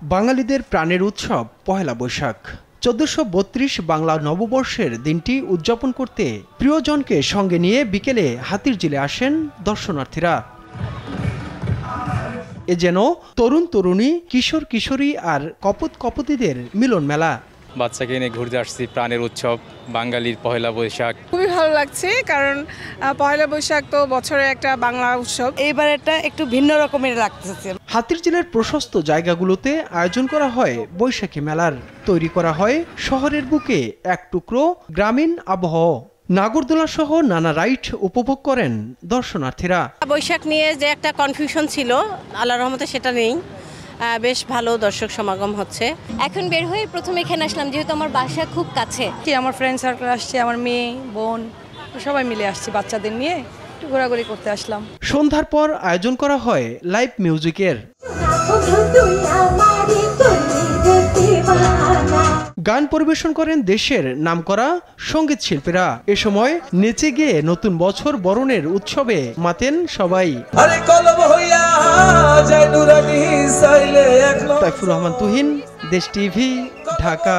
বাঙালিদের প্রাণের উৎসব পহেলা বৈশাখ। ১৪৩২ বাংলা নববর্ষের দিনটি উদযাপন করতে প্রিয়জনকে সঙ্গে নিয়ে বিকেলে হাতিরঝিলে আসেন দর্শনার্থীরা। এ যেন তরুণ তরুণী, কিশোর কিশোরী আর কপোত কপোতীদের মিলন মেলা। বাচ্চাকে নিয়ে ঘুরতে আসছি, প্রাণের উৎসব বাঙালির পহেলা বৈশাখ। খুবই ভালো লাগছে, কারণ পহেলা বৈশাখ তো বছরে একটা বাংলা উৎসব। এইবার এটা একটু ভিন্ন রকমের লাগতেছে। হাতিরঝিলের প্রশস্ত জায়গাগুলোতে আয়োজন করা হয় বৈশাখী মেলার। তৈরি করা হয় শহরের বুকে এক টুকরো গ্রামীণ আবহাওয়া। নাগরদোলা সহ নানা রাইড উপভোগ করেন দর্শনার্থীরা। বৈশাখ নিয়ে যে একটা কনফিউশন ছিল, আল্লাহর রহমতে সেটা নেই। বেশ ভালো দর্শক সমাগম হচ্ছে। এখন বের হয়ে প্রথমে এখানে আসলাম, যেহেতু আমার বাসা খুব কাছে। আমার ফ্রেন্ড সার্কেল আসছে, আমার মেয়ে বোন সবাই মিলে আসছি, বাচ্চাদের নিয়ে একটু ঘোরাঘুরি করতে আসলাম। সন্ধ্যার পর আয়োজন করা হয় লাইভ মিউজিকের। গান পরিবেশন করেন দেশের নামকরা সঙ্গীত শিল্পীরা। এ সময় নেচে গিয়ে নতুন বছর বরণের উৎসবে মাতেন সবাই। তাইফুর রহমান তুহিন, দেশ টিভি, ঢাকা।